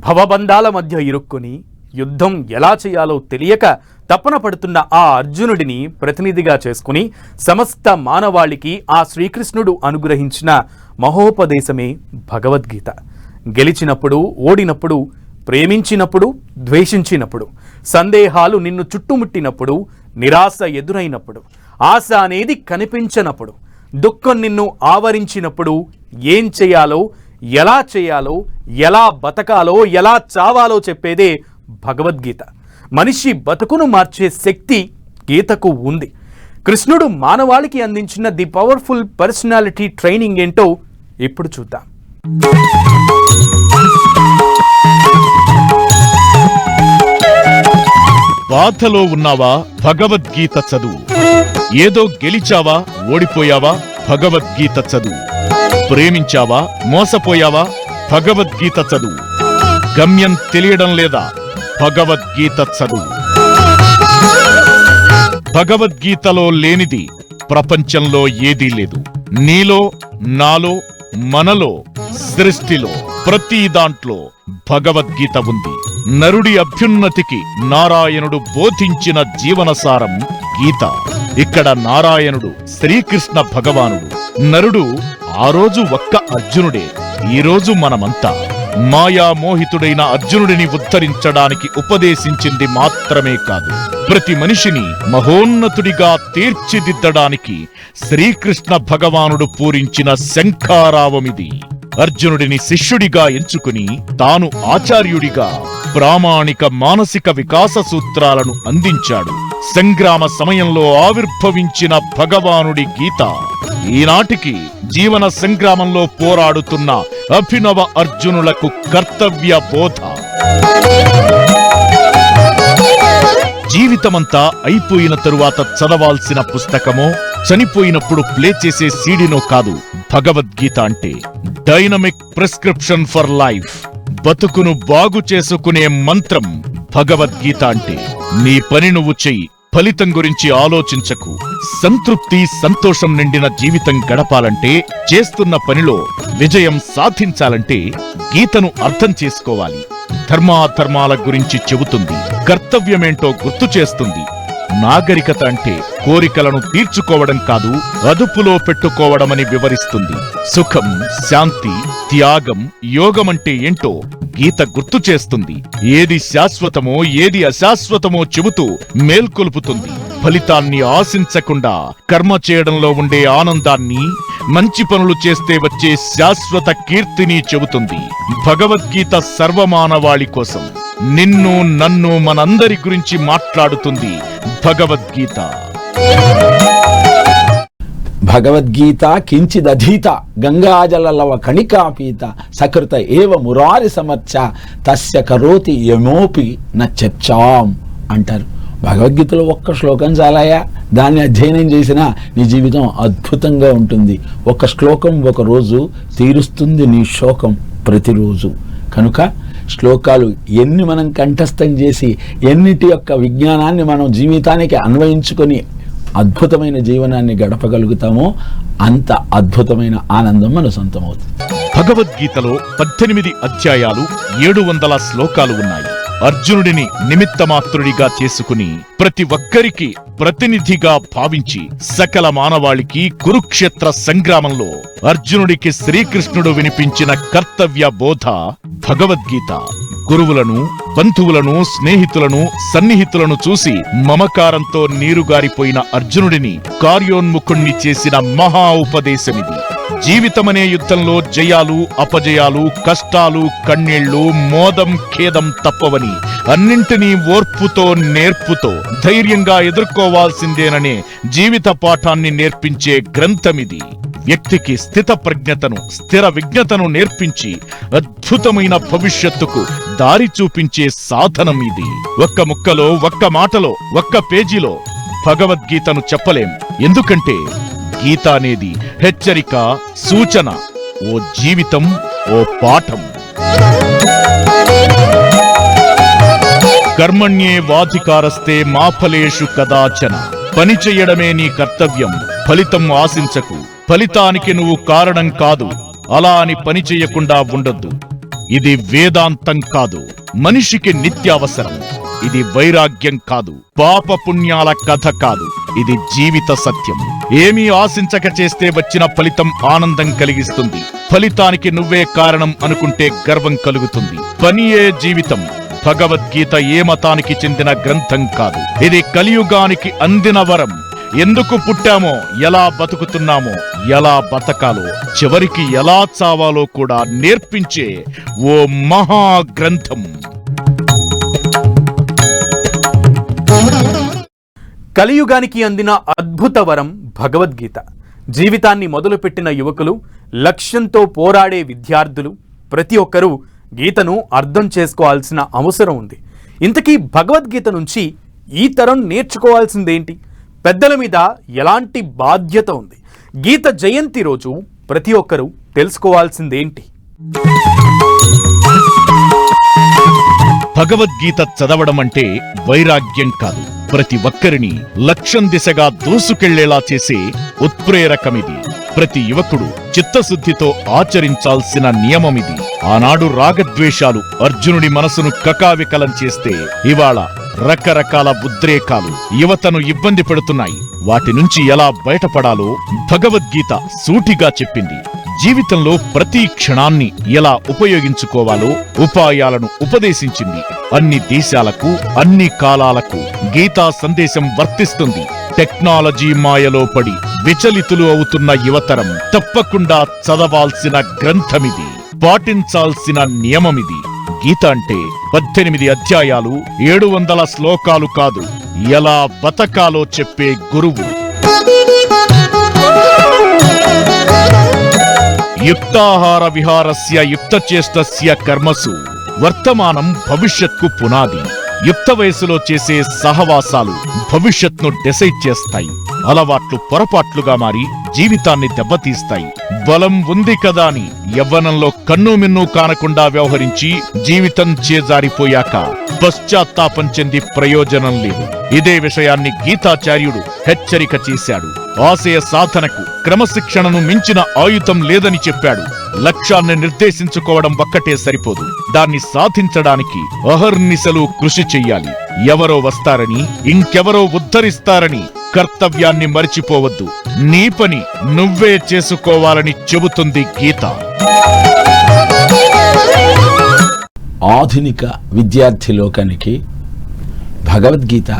భవబంధాల మధ్య ఇరుక్కుని యుద్ధం ఎలా చేయాలో తెలియక తపన పడుతున్న ఆ అర్జునుడిని ప్రతినిధిగా చేసుకుని సమస్త మానవాళికి ఆ శ్రీకృష్ణుడు అనుగ్రహించిన మహోపదేశమే భగవద్గీత. గెలిచినప్పుడు, ఓడినప్పుడు, ప్రేమించినప్పుడు, ద్వేషించినప్పుడు, సందేహాలు నిన్ను చుట్టుముట్టినప్పుడు, నిరాశ ఎదురైనప్పుడు, ఆశ అనేది కనిపించనప్పుడు, దుఃఖం నిన్ను ఆవరించినప్పుడు ఏం చేయాలో, ఎలా చేయాలో, ఎలా బతకాలో, ఎలా చావాలో చెప్పేదే భగవద్గీత. మనిషి బతుకును మార్చే శక్తి గీతకు ఉంది. కృష్ణుడు మానవాళికి అందించిన ది పవర్ఫుల్ పర్సనాలిటీ ట్రైనింగ్ ఏంటో ఇప్పుడు చూద్దాం. బాధలో ఉన్నావా? భగవద్గీత చదువు. ఏదో గెలిచావా, ఓడిపోయావా? భగవద్గీత చదువు. ప్రేమించావా, మోసపోయావా? భగవద్గీత చదువు. గమ్యం తెలియడం లేదా? భగవద్గీత చదువు. భగవద్గీతలో లేనిది ప్రపంచంలో ఏదీ లేదు. నీలో, నాలో, మనలో, సృష్టిలో, ప్రతి దాంట్లో భగవద్గీత ఉంది. నరుడి అభ్యున్నతికి నారాయణుడు బోధించిన జీవనసారం గీత. ఇక్కడ నారాయణుడు శ్రీకృష్ణ భగవానుడు. నరుడు ఆ రోజు ఒక్క అర్జునుడే. ఈరోజు మనమంతా మాయామోహితుడైన అర్జునుడిని ఉద్ధరించడానికి ఉపదేశించింది మాత్రమే కాదు, ప్రతి మనిషిని మహోన్నతుడిగా తీర్చిదిద్దడానికి శ్రీకృష్ణ భగవానుడు పూరించిన శంఖారావమిది. అర్జునుడిని శిష్యుడిగా ఎంచుకుని తాను ఆచార్యుడిగా ప్రామాణిక మానసిక వికాస సూత్రాలను అందించాడు. సంగ్రామ సమయంలో ఆవిర్భవించిన భగవానుడి గీత ఈనాటికి జీవన సంగ్రామంలో పోరాడుతున్న అభినవ అర్జునులకు కర్తవ్య బోధ. జీవితమంతా అయిపోయిన తరువాత చదవాల్సిన పుస్తకమో, చనిపోయినప్పుడు ప్లే చేసే సీడీనో కాదు భగవద్గీత అంటే. డైనమిక్ ప్రిస్క్రిప్షన్ ఫర్ లైఫ్, బతుకును బాగు చేసుకునే మంత్రం భగవద్గీత అంటే. నీ పని నువ్వు చెయ్యి, ఫలితం గురించి ఆలోచించకు. సంతృప్తి, సంతోషం నిండిన జీవితం గడపాలంటే, చేస్తున్న పనిలో విజయం సాధించాలంటే గీతను అర్థం చేసుకోవాలి. ధర్మాధర్మాల గురించి చెబుతుంది, కర్తవ్యమేంటో గుర్తు చేస్తుంది. నాగరికత అంటే కోరికలను తీర్చుకోవడం కాదు, అదుపులో పెట్టుకోవడమని వివరిస్తుంది. సుఖం, శాంతి, త్యాగం, యోగమంటే ఏంటో గీత గుర్తు చేస్తుంది. ఏది శాశ్వతమో, ఏది అశాశ్వతమో చెబుతూ మేల్కొల్పుతుంది. ఫలితాన్ని ఆశించకుండా కర్మ చేయడంలో ఉండే ఆనందాన్ని, మంచి పనులు చేస్తే వచ్చే శాశ్వత కీర్తిని చెబుతుంది. భగవద్గీత సర్వమానవాళి కోసం, నిన్ను, నన్ను, మనందరి గురించి మాట్లాడుతుంది భగవద్గీత. భగవద్గీత కించిదధీత గంగాజలలవ కణికాపీత సకృత ఏవ మురారి సమర్చ తస్య కరోతి యమోపి నచ్చర్చాం అంటారు. భగవద్గీతలో ఒక్క శ్లోకం చాలాయా, దాన్ని అధ్యయనం చేసినా నీ జీవితం అద్భుతంగా ఉంటుంది. ఒక శ్లోకం ఒక రోజు తీరుస్తుంది నీ శోకం ప్రతిరోజు. కనుక శ్లోకాలు ఎన్ని మనం కంఠస్థం చేసి, ఎన్నిటి యొక్క విజ్ఞానాన్ని మనం జీవితానికి అన్వయించుకొని అద్భుతమైన జీవనాన్ని గడపగలుగుతామో అంత అద్భుతమైన ఆనందం మన సొంతమవుతుంది. భగవద్గీతలో 18 అధ్యాయాలు, 700 శ్లోకాలు ఉన్నాయి. అర్జునుడిని నిమిత్తమాత్రుడిగా చేసుకుని ప్రతి ఒక్కరికి ప్రతినిధిగా భావించి సకల మానవాళికి కురుక్షేత్ర సంగ్రామంలో అర్జునుడికి శ్రీకృష్ణుడు వినిపించిన కర్తవ్య బోధ భగవద్గీత. గురువులను, బంధువులను, స్నేహితులను, సన్నిహితులను చూసి మమకారంతో నీరుగారిపోయిన అర్జునుడిని కార్యోన్ముఖుణ్ణి చేసిన మహా ఉపదేశమిది. జీవితమనే యుద్ధంలో జయాలు, అపజయాలు, కష్టాలు, కన్నీళ్లు, మోదం, ఖేదం తప్పవని, అన్నింటినీ ఓర్పుతో, నేర్పుతో ధైర్యంగా ఎదుర్కోవాల్సిందేననే జీవిత పాఠాన్ని నేర్పించే గ్రంథమిది. వ్యక్తికి స్థిత ప్రజ్ఞతను, స్థిర విజ్ఞతను నేర్పించి అద్భుతమైన భవిష్యత్తుకు దారి చూపించే సాధనం ఇది. ఒక్క ముక్కలో, ఒక్క మాటలో, ఒక్క పేజీలో భగవద్గీతను చెప్పలేం. ఎందుకంటే గీత అనేది హెచ్చరిక, సూచన. ఓ జీవితం, ఓ పాఠం. కర్మణ్యేవాధికారస్తే మా ఫలేషు కదాచన. పని చెయ్యడమే నీ కర్తవ్యం, ఫలితం ఆశించకు. ఫలితానికి నువ్వు కారణం కాదు, అలా అని పని చెయ్యకుండా ఉండొద్దు. ఇది వేదాంతం కాదు, మనిషికి నిత్యావసరం. ఇది వైరాగ్యం కాదు, పాపపుణ్యాల కథ కాదు, ఇది జీవిత సత్యం. ఏమీ ఆశించక చేస్తే వచ్చిన ఫలితం ఆనందం కలిగిస్తుంది. ఫలితానికి నువ్వే కారణం అనుకుంటే గర్వం కలుగుతుంది. పనియే జీవితం. భగవద్గీత ఏ మతానికి చెందిన గ్రంథం కాదు, ఇది కలియుగానికి అందిన వరం. ఎందుకు పుట్టామో, ఎలా బతుకుతున్నామో, ఎలా బతకాలో, చివరికి ఎలా చావాలో కూడా నేర్పించే ఓ మహాగ్రంథం. కలియుగానికి అందిన అద్భుత వరం భగవద్గీత. జీవితాన్ని మొదలుపెట్టిన యువకులు, లక్ష్యంతో పోరాడే విద్యార్థులు ప్రతి ఒక్కరూ గీతను అర్థం చేసుకోవాల్సిన అవసరం ఉంది. ఇంతకీ భగవద్గీత నుంచి ఈ తరం నేర్చుకోవాల్సిందేంటి? పెద్దల మీద ఎలాంటి బాధ్యత ఉంది? గీత జయంతి రోజు ప్రతి ఒక్కరూ తెలుసుకోవాల్సిందేంటి? భగవద్గీత చదవడం అంటే వైరాగ్యం కాదు, ప్రతి ఒక్కరిని లక్ష్యం దిశగా దూసుకెళ్లేలా చేసే ఉత్ప్రేరకమిది. ప్రతి యువకుడు చిత్తశుద్ధితో ఆచరించాల్సిన నియమమిది. ఆనాడు రాగద్వేషాలు అర్జునుడి మనసును కకావికలం చేస్తే, ఇవాళ రకరకాల ఉద్రేకాలు యువతను ఇబ్బంది పెడుతున్నాయి. వాటి నుంచి ఎలా బయటపడాలో భగవద్గీత సూటిగా చెప్పింది. జీవితంలో ప్రతి క్షణాన్ని ఎలా ఉపయోగించుకోవాలో ఉపాయాలను ఉపదేశించింది. అన్ని దేశాలకు, అన్ని కాలాలకు గీతా సందేశం వర్తిస్తుంది. టెక్నాలజీ మాయలో పడి విచలితులు అవుతున్న యువతరం తప్పకుండా చదవాల్సిన గ్రంథమిది, పాటించాల్సిన నియమమిది. గీత అంటే 18 అధ్యాయాలు, 700 శ్లోకాలు కాదు, ఎలా బతకాలో చెప్పే గురువు. యుక్తాహార విహారస్య యుక్తచేష్టస్య కర్మసు వర్తమానం భవిష్యత్కు పునాది. యుక్త వయసులో చేసే సహవాసాలు భవిష్యత్ను డిసైడ్ చేస్తాయి. అలవాట్లు పొరపాట్లుగా మారి జీవితాన్ని దెబ్బతీస్తాయి. బలం ఉంది కదా అని యవ్వనంలో కన్ను మిన్ను కానకుండా వ్యవహరించి జీవితం చేజారిపోయాక పశ్చాత్తాపం చెంది ప్రయోజనం లేదు. ఇదే విషయాన్ని గీతాచార్యుడు హెచ్చరిక చేశాడు. ఆశయ సాధనకు క్రమశిక్షణను మించిన ఆయుధం లేదని చెప్పాడు. లక్ష్యాన్ని నిర్దేశించుకోవడం ఒక్కటే సరిపోదు, దాన్ని సాధించడానికి అహర్నిశలు కృషి చెయ్యాలి. ఎవరో వస్తారని, ఇంకెవరో ఉద్ధరిస్తారని కర్తవ్యాన్ని మరిచిపోవద్దు. నీ పని నువ్వే చేసుకోవాలని చెబుతుంది గీత. ఆధునిక విద్యార్థి లోకానికి భగవద్గీత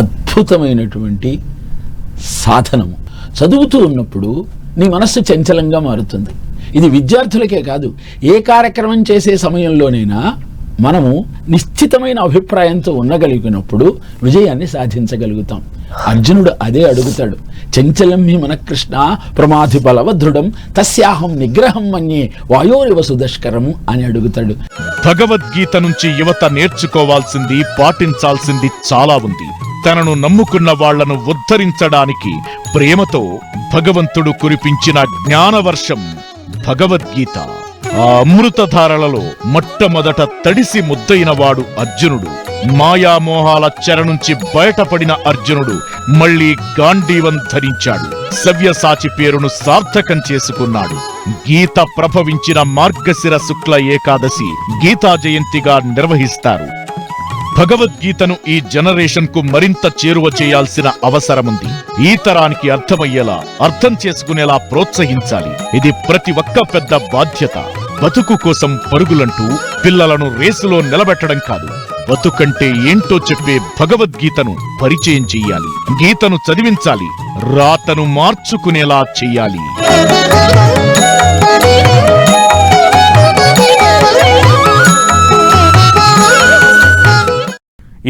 అద్భుతమైనటువంటి సాధనము. చదువుతూ ఉన్నప్పుడు నీ మనస్సు చంచలంగా మారుతుంది. ఇది విద్యార్థులకే కాదు, ఏ కార్యక్రమం చేసే సమయంలోనైనా మనము నిశ్చితమైన అభిప్రాయంతో ఉండగలిగినప్పుడు విజయాన్ని సాధించగలుగుతాం. అర్జునుడు అదే అడుగుతాడు. చంచలం హి మన కృష్ణ ప్రమాధి బలవదృఢం తస్యాహం నిగ్రహం మన్యే వాయోరివ సుదష్కరం అని అడుగుతాడు. భగవద్గీత నుంచి యువత నేర్చుకోవాల్సింది, పాటించాల్సింది చాలా ఉంది. తనను నమ్ముకున్న వాళ్లను ఉద్ధరించడానికి ప్రేమతో భగవంతుడు కురిపించిన జ్ఞానవర్షం భగవద్గీత. ఆ అమృతధారలలో మొట్టమొదట తడిసి ముద్దయినవాడు అర్జునుడు. మాయామోహాల చెర నుంచి బయటపడిన అర్జునుడు మళ్లీ గాంధీవం ధరించాడు. సవ్యసాచి పేరును సార్థకం చేసుకున్నాడు. గీత ప్రభవించిన మార్గశిర శుక్ల ఏకాదశి గీతా జయంతిగా నిర్వహిస్తారు. భగవద్గీతను ఈ జనరేషన్ కు మరింత చేరువ చేయాల్సిన అవసరముంది. ఈ తరానికి అర్థమయ్యేలా, అర్థం చేసుకునేలా ప్రోత్సహించాలి. ఇది ప్రతి ఒక్క పెద్ద బాధ్యత. బతుకు కోసం పరుగులంటూ పిల్లలను రేసులో నిలబెట్టడం కాదు, బతుకంటే ఏంటో చెప్పే భగవద్గీతను పరిచయం చెయ్యాలి. గీతను చదివించాలి, రాతను మార్చుకునేలా చెయ్యాలి.